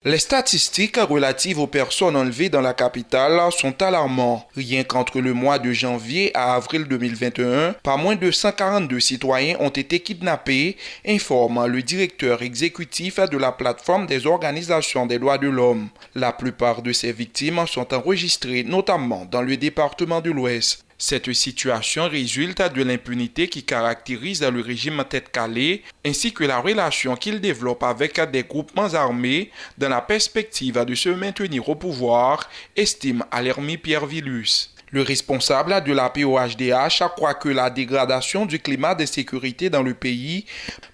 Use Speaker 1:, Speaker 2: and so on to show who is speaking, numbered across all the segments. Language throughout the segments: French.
Speaker 1: Les statistiques relatives aux personnes enlevées dans la capitale sont alarmantes. Rien qu'entre le mois de janvier à avril 2021, pas moins de 142 citoyens ont été kidnappés, informe le directeur exécutif de la plateforme des organisations des droits de l'homme. La plupart de ces victimes sont enregistrées notamment dans le département de l'Ouest. Cette situation résulte de l'impunité qui caractérise le régime tête-calé ainsi que la relation qu'il développe avec des groupements armés dans la perspective de se maintenir au pouvoir, estime Alermi Pierre Villus. Le responsable de la POHDH croit que la dégradation du climat de sécurité dans le pays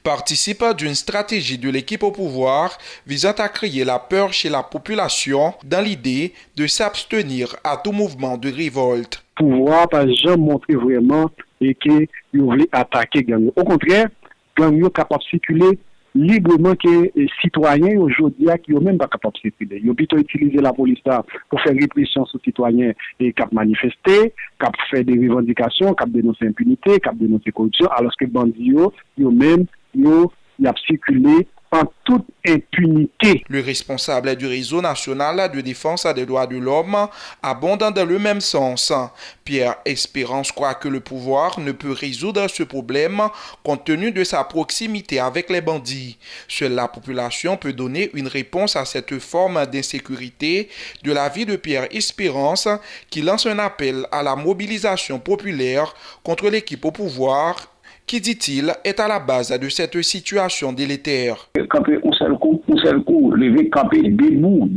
Speaker 1: participe d'une stratégie de l'équipe au pouvoir visant à créer la peur chez la population dans l'idée de s'abstenir à tout mouvement de révolte.
Speaker 2: Pouvoir pas jamais montrer vraiment et que ils voulaient attaquer gang. Au contraire, gang yo capable de circuler librement que les citoyens aujourd'hui qui ont même pas capable de circuler. Ils ont plutôt utilisé la police là pour faire répression sur citoyens et qui manifester, qui faire des revendications, qui dénoncer l'impunité, qui dénoncer la corruption, alors que bandits ils ont même ils ont circulé en toute impunité.
Speaker 1: Le responsable du réseau national de défense des droits de l'homme abonde dans le même sens. Pierre Espérance croit que le pouvoir ne peut résoudre ce problème compte tenu de sa proximité avec les bandits. Seule la population peut donner une réponse à cette forme d'insécurité, de l'avis de Pierre Espérance, qui lance un appel à la mobilisation populaire contre l'équipe au pouvoir qui, dit-il, est à la base de cette situation délétère.
Speaker 3: Camper un seul coup, lever, camper, debout,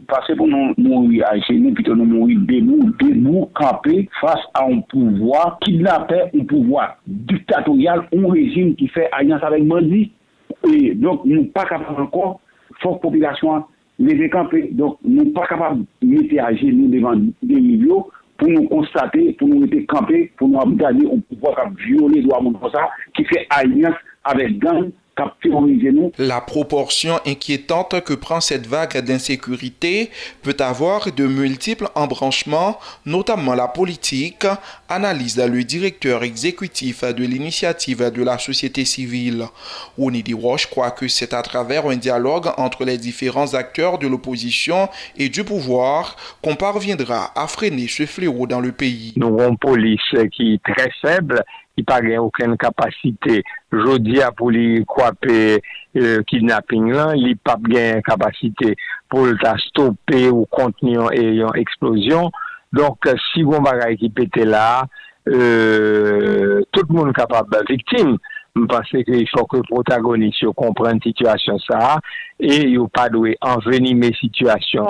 Speaker 3: passer pour nous mourir à nous, plutôt nous mourir debout, camper face à un pouvoir kidnappé, un pouvoir dictatorial, un régime qui fait alliance avec bandits. Et donc, nous ne sommes pas capables encore, forte population, lever, camper, donc nous ne sommes pas capables de mettre à genoux devant des milieux, pour nous constater, pour nous être campés, pour nous regarder, on peut voir violer les droits comme ça, qui fait alliance avec gang, qui terrorise nous.
Speaker 1: La proportion inquiétante que prend cette vague d'insécurité peut avoir de multiples embranchements, notamment la politique, analyse le directeur exécutif de l'initiative de la société civile. Onidi Roche croit que c'est à travers un dialogue entre les différents acteurs de l'opposition et du pouvoir qu'on parviendra à freiner ce fléau dans le pays.
Speaker 4: Nous avons une police qui est très faible, qui n'a aucune capacité. Je dis pour lui couper kidnapping là, il n'a pas de capacité pour le stopper ou contenir une explosion. Donc si on va qui pète là, tout le monde est capable de victime. Je pense qu'il faut que le protagoniste comprenne la situation ça et il ne pas doit envenimer la situation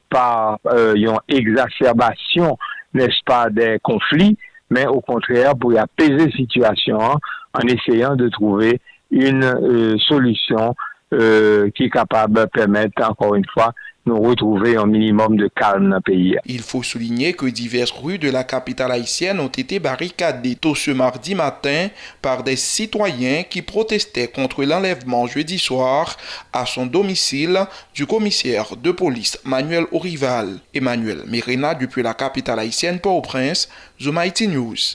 Speaker 4: par une exacerbation, n'est-ce pas, des conflits, mais au contraire pour apaiser la situation en essayant de trouver une solution qui est capable de permettre, encore une fois, nous retrouver un minimum de calme dans le pays.
Speaker 1: Il faut souligner que diverses rues de la capitale haïtienne ont été barricadées tôt ce mardi matin par des citoyens qui protestaient contre l'enlèvement jeudi soir à son domicile du commissaire de police Manuel Orival. Emmanuel Merena depuis la capitale haïtienne Port-au-Prince, Zoom Haïti News.